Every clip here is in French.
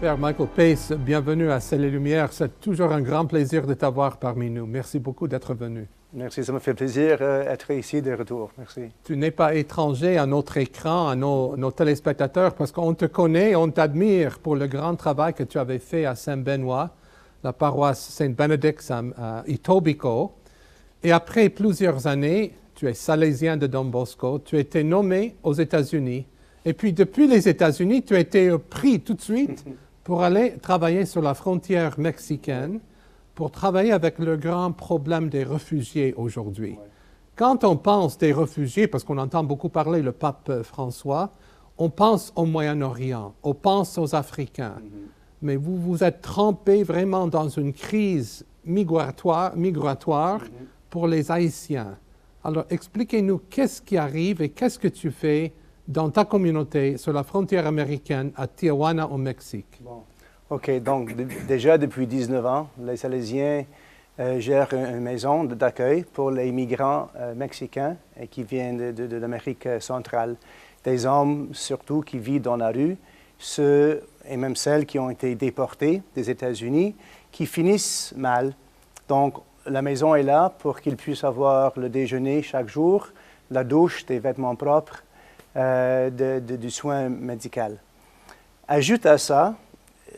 Père Michael Pace, bienvenue à Ciel et Lumière. C'est toujours un grand plaisir de t'avoir parmi nous. Merci beaucoup d'être venu. Merci, ça me fait plaisir d'être ici de retour. Merci. Tu n'es pas étranger à notre écran, à nos téléspectateurs, parce qu'on te connaît, on t'admire pour le grand travail que tu avais fait à Saint-Benoît, la paroisse Saint-Benedict à Etobicoke. Et après plusieurs années, tu es salésien de Don Bosco, tu as été nommé aux États-Unis. Et puis depuis les États-Unis, tu as été pris tout de suite pour aller travailler sur la frontière mexicaine, pour travailler avec le grand problème des réfugiés aujourd'hui. Ouais. Quand on pense des réfugiés, parce qu'on entend beaucoup parler le pape François, on pense au Moyen-Orient, on pense aux Africains. Mais vous vous êtes trempé vraiment dans une crise migratoire pour les Haïtiens. Alors expliquez-nous qu'est-ce qui arrive et qu'est-ce que tu fais dans ta communauté sur la frontière américaine à Tijuana au Mexique. Bon. OK, donc déjà depuis 19 ans, les Salésiens gèrent une maison d'accueil pour les migrants mexicains qui viennent de l'Amérique centrale. Des hommes surtout qui vivent dans la rue, ceux et même celles qui ont été déportés des États-Unis, qui finissent mal. Donc la maison est là pour qu'ils puissent avoir le déjeuner chaque jour, la douche, des vêtements propres, du soin médical. Ajoute à ça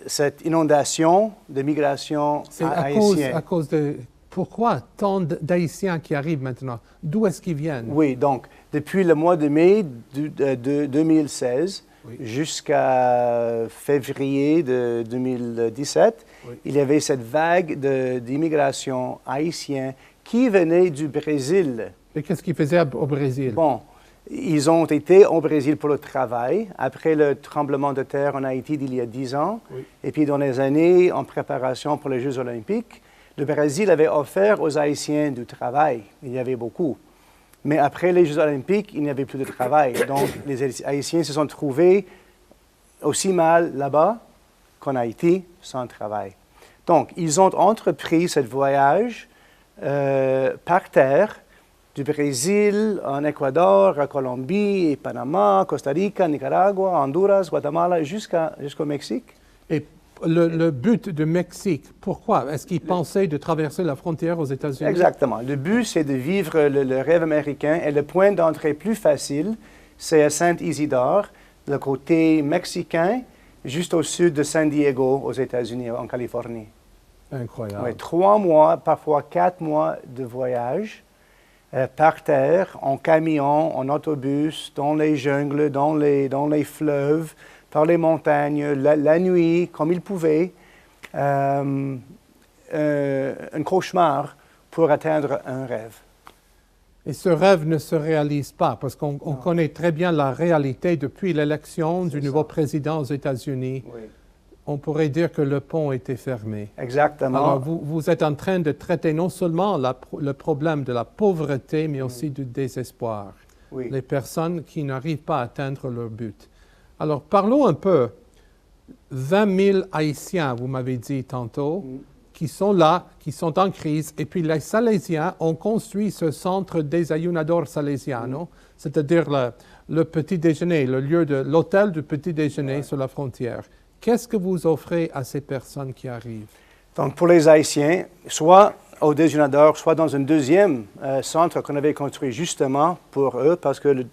cette inondation de migration haïtienne. À cause de... Pourquoi tant d'Haïtiens qui arrivent maintenant? D'où est-ce qu'ils viennent? Oui, donc, depuis le mois de mai de 2016 jusqu'à février de 2017, il y avait cette vague d'immigration haïtienne qui venait du Brésil. Et qu'est-ce qu'ils faisaient au Brésil? Bon, ils ont été au Brésil pour le travail, après le tremblement de terre en Haïti d'il y a 10 ans. Et puis dans les années en préparation pour les Jeux olympiques, le Brésil avait offert aux Haïtiens du travail. Il y avait beaucoup. Mais après les Jeux olympiques, il n'y avait plus de travail. Donc les Haïtiens se sont trouvés aussi mal là-bas qu'en Haïti, sans travail. Donc ils ont entrepris ce voyage par terre, du Brésil, en Équateur, à Colombie, Panama, Costa Rica, Nicaragua, Honduras, Guatemala, jusqu'au Mexique. Et le but du Mexique, pourquoi? Est-ce qu'ils pensaient de traverser la frontière aux États-Unis? Exactement. Le but, c'est de vivre le rêve américain et le point d'entrée plus facile, c'est à Saint-Isidore, le côté mexicain, juste au sud de San Diego, aux États-Unis, en Californie. Incroyable. Oui, 3 mois, parfois 4 mois de voyage. Par terre, en camion, en autobus, dans les jungles, dans les fleuves, par les montagnes, la nuit, comme ils pouvaient. Un cauchemar pour atteindre un rêve. Et ce rêve ne se réalise pas, parce qu'on connaît très bien la réalité depuis l'élection du nouveau président aux États-Unis. Oui. On pourrait dire que le pont était fermé. Exactement. Alors, vous êtes en train de traiter non seulement le problème de la pauvreté, mais aussi du désespoir. Oui. Les personnes qui n'arrivent pas à atteindre leur but. Alors, parlons un peu. 20 000 Haïtiens, vous m'avez dit tantôt, qui sont là, qui sont en crise. Et puis, les Salésiens ont construit ce centre Desayunador Salesiano, c'est-à-dire le petit déjeuner, l'hôtel du petit déjeuner sur la frontière. Qu'est-ce que vous offrez à ces personnes qui arrivent? Donc, pour les Haïtiens, soit au Desayunador, soit dans un deuxième centre qu'on avait construit justement pour eux, parce que le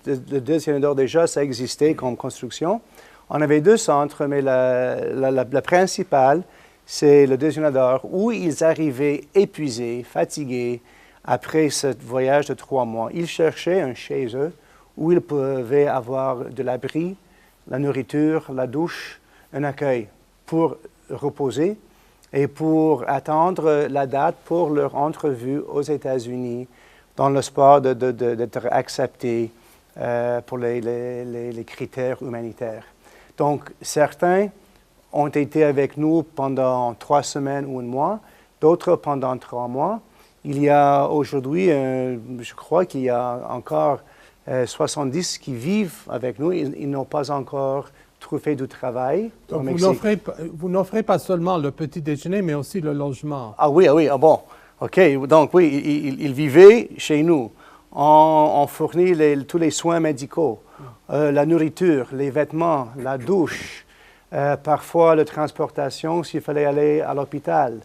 Desayunador, déjà, ça existait comme construction. On avait 2 centres, mais la principale, c'est le Desayunador, où ils arrivaient épuisés, fatigués, après ce voyage de 3 mois. Ils cherchaient un chez eux où ils pouvaient avoir de l'abri, la nourriture, la douche, un accueil pour reposer et pour attendre la date pour leur entrevue aux États-Unis dans l'espoir d'être acceptés pour les critères humanitaires. Donc, certains ont été avec nous pendant 3 semaines ou 1 mois, d'autres pendant 3 mois. Il y a aujourd'hui, je crois qu'il y a encore 70 qui vivent avec nous. Ils n'ont pas encore trouvé du travail. Donc vous n'offrez pas seulement le petit déjeuner, mais aussi le logement. Ah oui, bon. OK, donc oui, ils vivaient chez nous. On fournit tous les soins médicaux, la nourriture, les vêtements, la douche, Parfois, la transportation, s'il fallait aller à l'hôpital.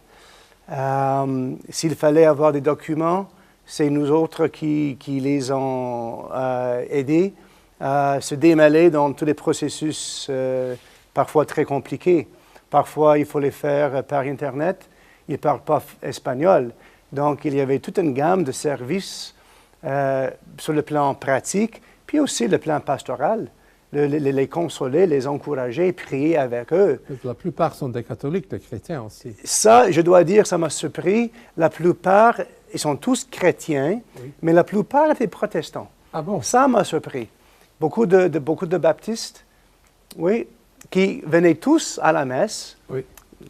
S'il fallait avoir des documents, c'est nous autres qui les ont aidés à se démêler dans tous les processus parfois très compliqués. Parfois, il faut les faire par Internet. Ils ne parlent pas espagnol. Donc, il y avait toute une gamme de services sur le plan pratique, puis aussi le plan pastoral. Les consoler, les encourager, prier avec eux. La plupart sont des catholiques, des chrétiens aussi. Ça, je dois dire, ça m'a surpris. La plupart, ils sont tous chrétiens, oui, mais la plupart étaient protestants. Ah bon? Ça m'a surpris. Beaucoup de baptistes, oui, qui venaient tous à la messe. Oui.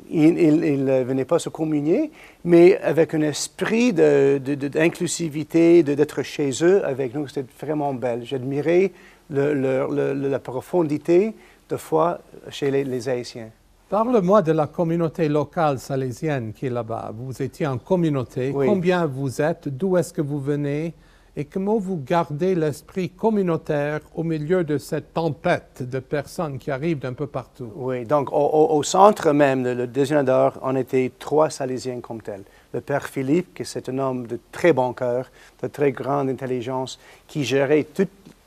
Ils ne venaient pas se communier, mais avec un esprit d'inclusivité, d'être chez eux avec nous. C'était vraiment belle. J'admirais la profondité de foi chez les Haïtiens. Parle-moi de la communauté locale salésienne qui est là-bas. Vous étiez en communauté. Oui. Combien vous êtes? D'où est-ce que vous venez? Et comment vous gardez l'esprit communautaire au milieu de cette tempête de personnes qui arrivent d'un peu partout? Oui, donc au centre même, le Déjeuner, on était 3 Salésiens comme tels. Le Père Philippe, qui c'est un homme de très bon cœur, de très grande intelligence, qui gérait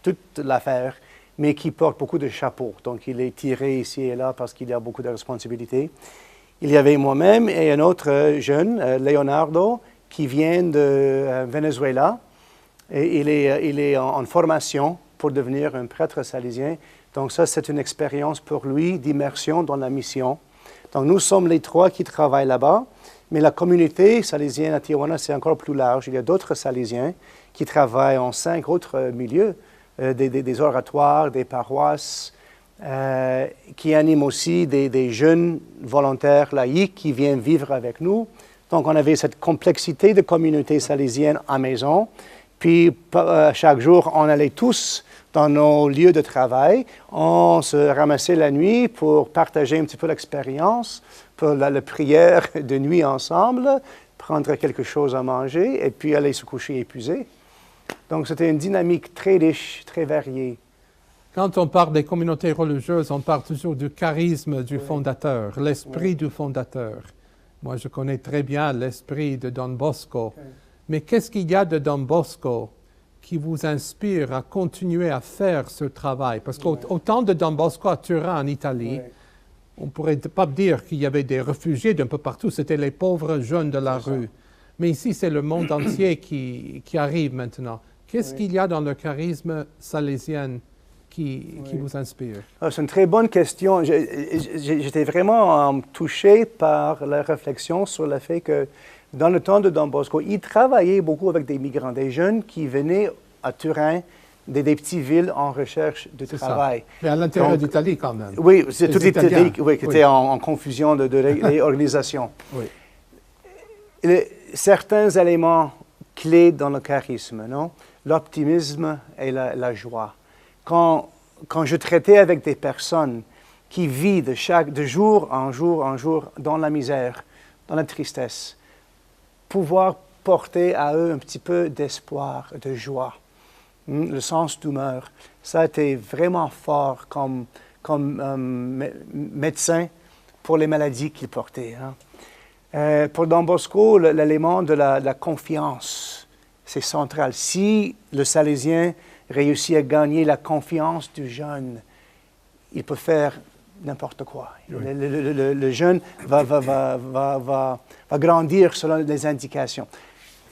toute l'affaire, mais qui porte beaucoup de chapeaux. Donc, il est tiré ici et là parce qu'il a beaucoup de responsabilités. Il y avait moi-même et un autre jeune, Leonardo, qui vient de Venezuela. Et il est en formation pour devenir un prêtre salésien. Donc ça, c'est une expérience pour lui d'immersion dans la mission. Donc nous sommes les 3 qui travaillent là-bas, mais la communauté salésienne à Tijuana, c'est encore plus large. Il y a d'autres salésiens qui travaillent en 5 autres milieux, des oratoires, des paroisses, qui animent aussi des jeunes volontaires laïcs qui viennent vivre avec nous. Donc on avait cette complexité de communauté salésienne à maison. Puis, chaque jour, on allait tous dans nos lieux de travail. On se ramassait la nuit pour partager un petit peu l'expérience, pour la prière de nuit ensemble, prendre quelque chose à manger et puis aller se coucher épuisé. Donc, c'était une dynamique très riche, très variée. Quand on parle des communautés religieuses, on parle toujours du charisme du fondateur, l'esprit du fondateur. Moi, je connais très bien l'esprit de Don Bosco. Mais qu'est-ce qu'il y a de Don Bosco qui vous inspire à continuer à faire ce travail? Parce qu'au temps de Don Bosco à Turin, en Italie, on ne pourrait pas dire qu'il y avait des réfugiés d'un peu partout. C'était les pauvres jeunes de la rue. Mais ici, c'est le monde entier qui arrive maintenant. Qu'est-ce qu'il y a dans le charisme salésien qui vous inspire? C'est une très bonne question. J'étais vraiment touché par la réflexion sur le fait que dans le temps de Don Bosco, il travaillait beaucoup avec des migrants, des jeunes qui venaient à Turin, des petites villes en recherche de travail. Ça. Mais à l'intérieur d'Italie quand même. Oui, c'est toute l'Italie qui était en confusion de l'organisation. Oui. Certains éléments clés dans le charisme, non? L'optimisme et la joie. Quand je traitais avec des personnes qui vivent de jour en jour dans la misère, dans la tristesse, pouvoir porter à eux un petit peu d'espoir, de joie, le sens d'humeur. Ça a été vraiment fort comme médecin pour les maladies qu'il portait. Hein. Pour Don Bosco, l'élément de la confiance, c'est central. Si le Salésien réussit à gagner la confiance du jeune, il peut faire n'importe quoi. Oui. Le jeune va grandir selon les indications.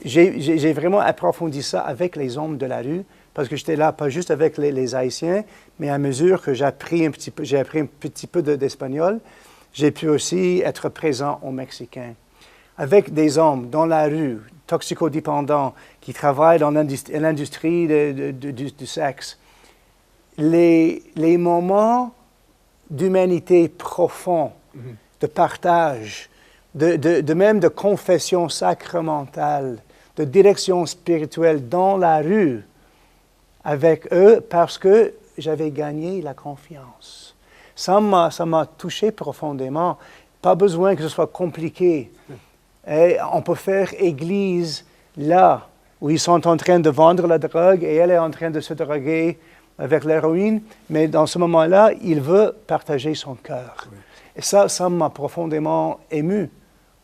J'ai vraiment approfondi ça avec les hommes de la rue, parce que j'étais là pas juste avec les Haïtiens, mais à mesure que j'ai appris un petit peu d'espagnol, j'ai pu aussi être présent aux Mexicains. Avec des hommes dans la rue, toxicodépendants, qui travaillent dans l'industrie du sexe, les moments d'humanité profond, de partage, même de confession sacramentale, de direction spirituelle dans la rue avec eux parce que j'avais gagné la confiance. Ça m'a touché profondément. Pas besoin que ce soit compliqué. Et on peut faire église là où ils sont en train de vendre la drogue et elle est en train de se droguer avec l'héroïne, mais dans ce moment-là, il veut partager son cœur. Oui. Et ça m'a profondément ému.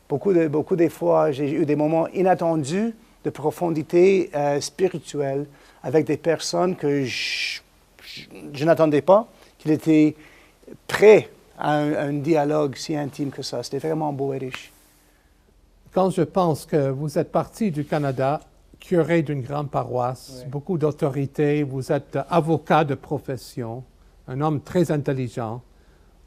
Beaucoup de fois, j'ai eu des moments inattendus de profondité spirituelle avec des personnes que je n'attendais pas, qu'ils étaient prêts à un dialogue si intime que ça. C'était vraiment beau et riche. Quand je pense que vous êtes parti du Canada, curé d'une grande paroisse, oui. Beaucoup d'autorité, vous êtes avocat de profession, un homme très intelligent,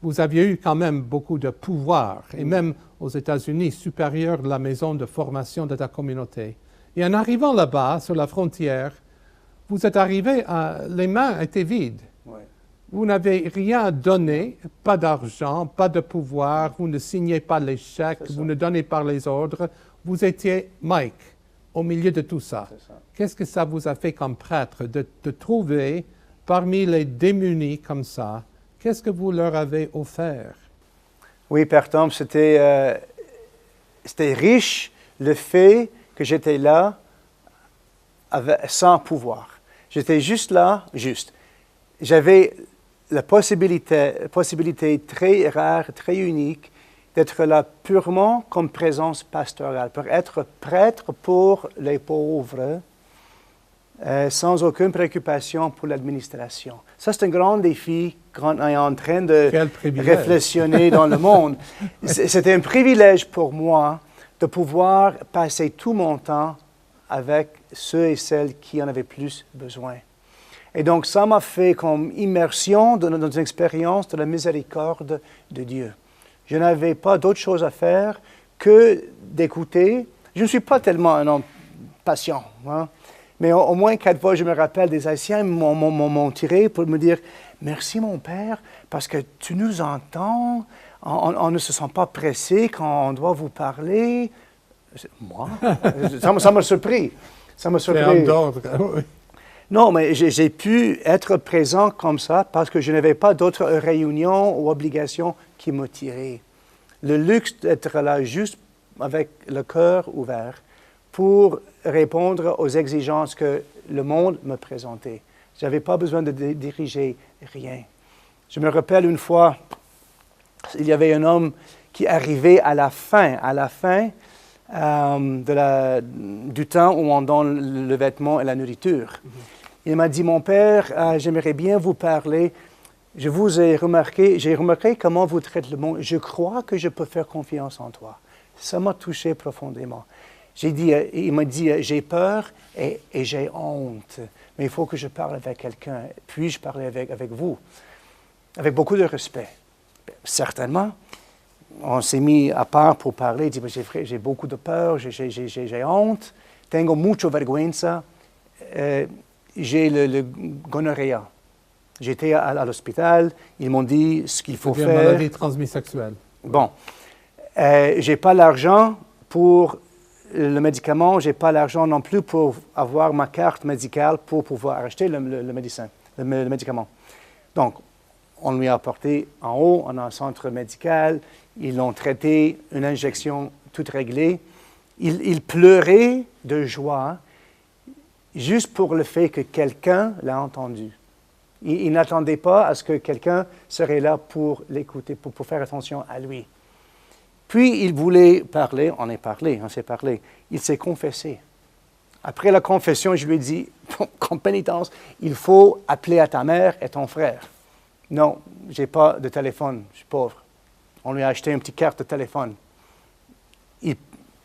vous aviez eu quand même beaucoup de pouvoir, et même aux États-Unis, supérieur de la maison de formation de ta communauté. Et en arrivant là-bas, sur la frontière, vous êtes arrivé, les mains étaient vides. Oui. Vous n'avez rien donné, pas d'argent, pas de pouvoir, vous ne signez pas les chèques, vous ne donnez pas les ordres. Vous étiez Mike, au milieu de tout ça. Qu'est-ce que ça vous a fait comme prêtre de trouver parmi les démunis comme ça? Qu'est-ce que vous leur avez offert? Oui, Père Tom, c'était riche le fait que j'étais là sans pouvoir. J'étais juste là, juste. J'avais la possibilité très rare, très unique, d'être là purement comme présence pastorale, pour être prêtre pour les pauvres, sans aucune préoccupation pour l'administration. Ça, c'est un grand défi qu'on est en train de réflexionner dans le monde. C'était un privilège pour moi de pouvoir passer tout mon temps avec ceux et celles qui en avaient plus besoin. Et donc, ça m'a fait comme immersion dans une expérience de la miséricorde de Dieu. Je n'avais pas d'autre chose à faire que d'écouter. Je ne suis pas tellement un homme patient, hein? Mais au moins 4 fois, je me rappelle, des Haïtiens m'ont tiré pour me dire « Merci mon Père, parce que tu nous entends, on ne se sent pas pressé quand on doit vous parler. » Moi? Ça m'a surpris. Ça m'a surpris. C'est un d'ordre. Non, mais j'ai pu être présent comme ça parce que je n'avais pas d'autres réunions ou obligations qui me tiraient. Le luxe d'être là juste avec le cœur ouvert pour répondre aux exigences que le monde me présentait. Je n'avais pas besoin de diriger rien. Je me rappelle une fois, il y avait un homme qui arrivait à la fin du temps où on donne le vêtement et la nourriture. Il m'a dit, mon père, j'aimerais bien vous parler. J'ai remarqué comment vous traitez le monde. Je crois que je peux faire confiance en toi. Ça m'a touché profondément. Il m'a dit, j'ai peur et j'ai honte, mais il faut que je parle avec quelqu'un. Puis-je parler avec vous? Avec beaucoup de respect. Certainement. On s'est mis à part pour parler. Il dit, j'ai beaucoup de peur, j'ai honte. Tengo mucho vergüenza. J'ai le gonorrhea. J'étais à l'hôpital. Ils m'ont dit ce qu'il faut faire. C'est une maladie transmise sexuelle. Bon. Je n'ai pas l'argent pour le médicament. Je n'ai pas l'argent non plus pour avoir ma carte médicale pour pouvoir acheter le médicament. Donc, on lui a apporté en haut, on a un centre médical. Ils l'ont traité, une injection toute réglée. Il pleurait de joie juste pour le fait que quelqu'un l'a entendu. Il n'attendait pas à ce que quelqu'un serait là pour l'écouter, pour faire attention à lui. Puis il voulait parler, on s'est parlé. Il s'est confessé. Après la confession, je lui ai dit, comme pénitence, il faut appeler à ta mère et ton frère. Non, je n'ai pas de téléphone, je suis pauvre. On lui a acheté une petite carte de téléphone. Il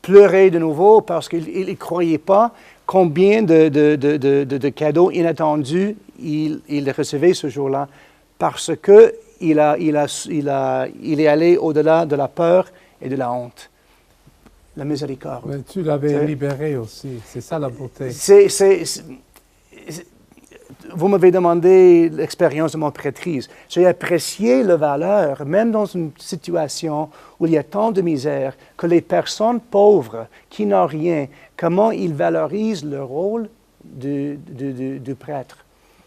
pleurait de nouveau parce qu'il ne croyait pas combien de cadeaux inattendus il recevait ce jour-là parce qu'il est allé au-delà de la peur et de la honte. La miséricorde. Mais tu l'avais libéré aussi, c'est ça la beauté. Vous m'avez demandé l'expérience de mon prêtrise. J'ai apprécié la valeur, même dans une situation où il y a tant de misère, que les personnes pauvres qui n'ont rien, comment ils valorisent le rôle du prêtre.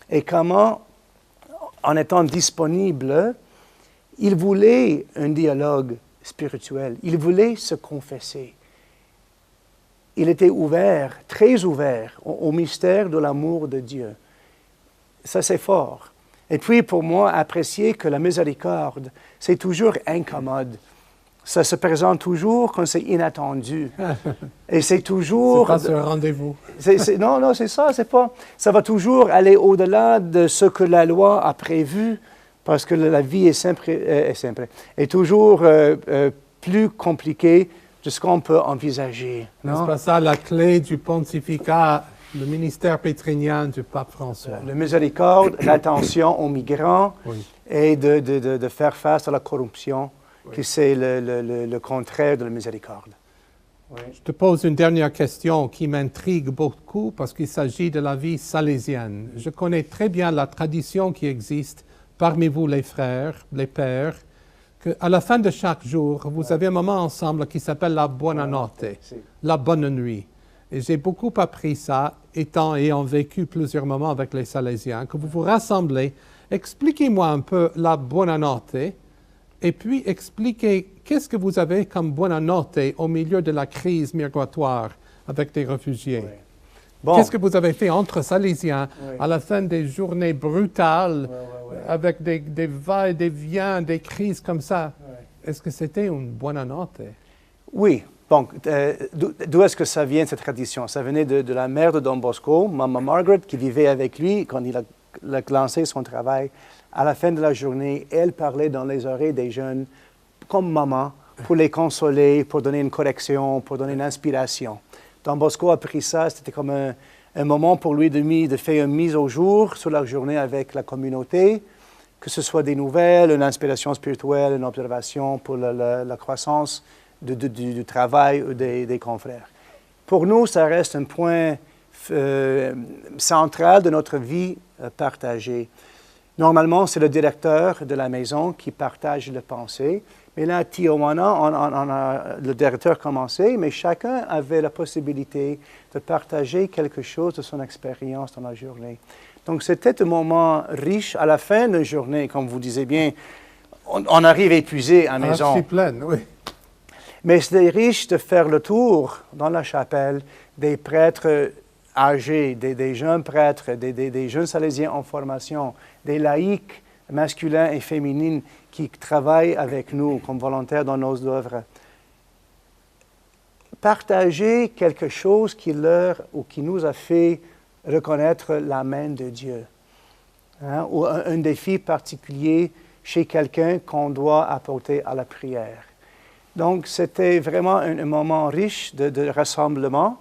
Et comment, en étant disponible, ils voulaient un dialogue spirituel. Ils voulaient se confesser. Il était ouvert, très ouvert, au mystère de l'amour de Dieu. Ça, c'est fort. Et puis, pour moi, apprécier que la miséricorde, c'est toujours incommode. Ça se présente toujours quand c'est inattendu. Et c'est toujours... C'est pas sur rendez-vous. Non, c'est ça. Ça va toujours aller au-delà de ce que la loi a prévu, parce que la vie est toujours plus compliquée de ce qu'on peut envisager. N'est-ce pas ça la clé du pontificat, le ministère pétrinien du pape François? La miséricorde, l'attention aux migrants et de faire face à la corruption, qui c'est le contraire de la miséricorde. Oui. Je te pose une dernière question qui m'intrigue beaucoup parce qu'il s'agit de la vie salésienne. Je connais très bien la tradition qui existe parmi vous les frères, les pères, qu'à la fin de chaque jour, vous avez un moment ensemble qui s'appelle la buona notte, la bonne nuit. Et j'ai beaucoup appris ça, ayant vécu plusieurs moments avec les Salésiens, que vous vous rassemblez. Expliquez-moi un peu la buona notte, et puis expliquez qu'est-ce que vous avez comme buona notte au milieu de la crise migratoire avec des réfugiés. Oui. Bon. Qu'est-ce que vous avez fait entre Salésiens à la fin des journées brutales, avec des va et des viens, des crises comme ça? Est-ce que c'était une buona notte? Oui. Bon, d'où est-ce que ça vient, cette tradition? Ça venait de la mère de Don Bosco, Maman Margaret, qui vivait avec lui quand il a lancé son travail. À la fin de la journée, elle parlait dans les oreilles des jeunes comme maman, pour les consoler, pour donner une correction, pour donner une inspiration. Don Bosco a pris ça, c'était comme un moment pour lui de faire une mise au jour sur la journée avec la communauté, que ce soit des nouvelles, une inspiration spirituelle, une observation pour la croissance du travail des confrères. Pour nous, ça reste un point central de notre vie partagée. Normalement, c'est le directeur de la maison qui partage les pensées. Mais là, à Tijuana, le directeur commençait, mais chacun avait la possibilité de partager quelque chose de son expérience dans la journée. Donc, c'était un moment riche. À la fin de la journée, comme vous disiez bien, on arrive épuisé à la maison. Archi pleine, oui. Mais c'était riche de faire le tour dans la chapelle des prêtres âgés, des jeunes prêtres, des jeunes salésiens en formation, des laïcs masculins et féminines qui travaillent avec nous comme volontaires dans nos œuvres. Partager quelque chose qui nous a fait reconnaître la main de Dieu. Hein, ou un défi particulier chez quelqu'un qu'on doit apporter à la prière. Donc, c'était vraiment un moment riche de rassemblement,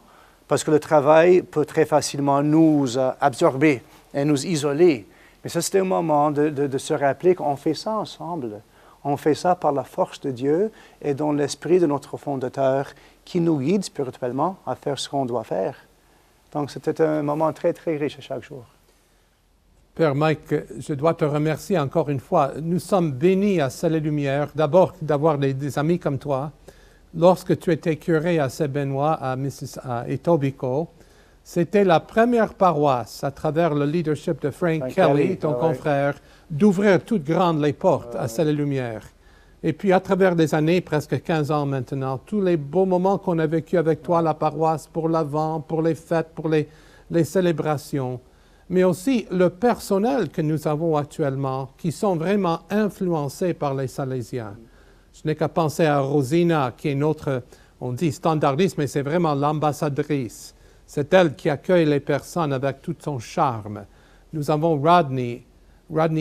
parce que le travail peut très facilement nous absorber et nous isoler. Mais ça, c'était un moment de se rappeler qu'on fait ça ensemble. On fait ça par la force de Dieu et dans l'esprit de notre fondateur qui nous guide spirituellement à faire ce qu'on doit faire. Donc, c'était un moment très, très riche à chaque jour. Père Mike, je dois te remercier encore une fois. Nous sommes bénis à Ciel et Lumière, d'abord d'avoir des amis comme toi. Lorsque tu étais curé à Saint-Benoît, à Etobicoke, c'était la première paroisse, à travers le leadership de Frank Kelly, ton confrère, d'ouvrir toutes grandes les portes à Ciel et Lumière. Et puis, à travers des années, presque 15 ans maintenant, tous les beaux moments qu'on a vécu avec toi, la paroisse, pour l'Avent, pour les fêtes, pour les célébrations, mais aussi le personnel que nous avons actuellement, qui sont vraiment influencés par les Salésiens. Je n'ai qu'à penser à Rosina, qui est notre, on dit standardiste, mais c'est vraiment l'ambassadrice. C'est elle qui accueille les personnes avec tout son charme. Nous avons Rodney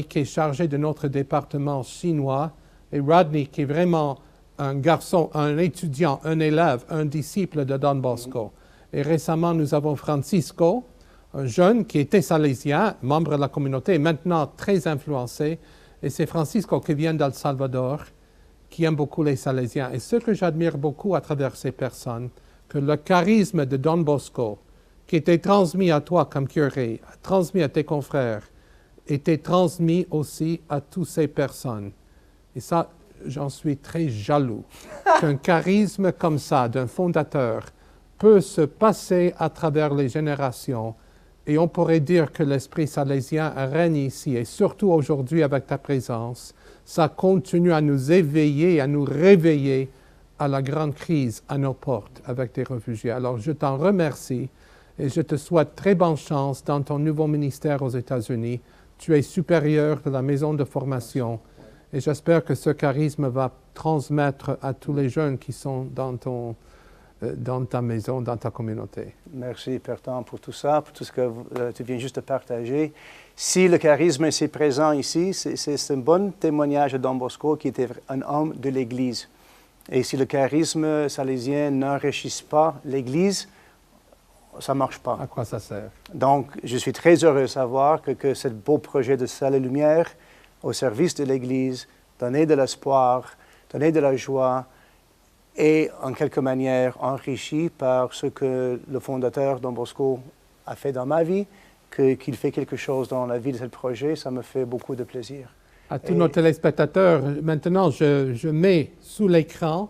qui est chargé de notre département chinois, et Rodney qui est vraiment un garçon, un étudiant, un élève, un disciple de Don Bosco. Et récemment, nous avons Francisco, un jeune qui était salésien, membre de la communauté, maintenant très influencé. Et c'est Francisco qui vient d'El Salvador, qui aime beaucoup les Salésiens. Et ce que j'admire beaucoup à travers ces personnes, que le charisme de Don Bosco, qui était transmis à toi comme curé, transmis à tes confrères, était transmis aussi à toutes ces personnes. Et ça, j'en suis très jaloux. Qu'un charisme comme ça, d'un fondateur, peut se passer à travers les générations. Et on pourrait dire que l'esprit salésien règne ici, et surtout aujourd'hui avec ta présence, ça continue à nous éveiller, à nous réveiller à la grande crise à nos portes avec des réfugiés. Alors je t'en remercie Et je te souhaite très bonne chance dans ton nouveau ministère aux États-Unis. Tu es supérieur de la maison de formation et j'espère que ce charisme va transmettre à tous les jeunes qui sont dans ta maison, dans ta communauté. Merci, Père Tom, pour tout ça, pour tout ce que tu viens juste de partager. Si le charisme est présent ici, c'est un bon témoignage de Don Bosco qui était un homme de l'Église. Et si le charisme salésien n'enrichisse pas l'Église, ça ne marche pas. À quoi ça sert? Donc, je suis très heureux de savoir que ce beau projet de Sel et Lumière au service de l'Église, donner de l'espoir, donner de la joie, et en quelque manière enrichi par ce que le fondateur Don Bosco a fait dans ma vie, qu'il fait quelque chose dans la vie de ce projet, ça me fait beaucoup de plaisir. À tous nos téléspectateurs, maintenant, je mets sous l'écran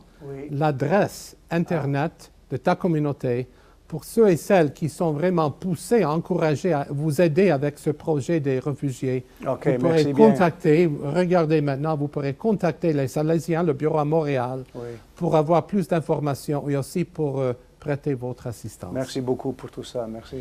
l'adresse Internet de ta communauté pour ceux et celles qui sont vraiment poussés, encouragés à vous aider avec ce projet des réfugiés. Okay, vous pourrez contacter, regardez maintenant, vous pourrez contacter les Salésiens, le bureau à Montréal, pour avoir plus d'informations et aussi pour prêter votre assistance. Merci beaucoup pour tout ça. Merci.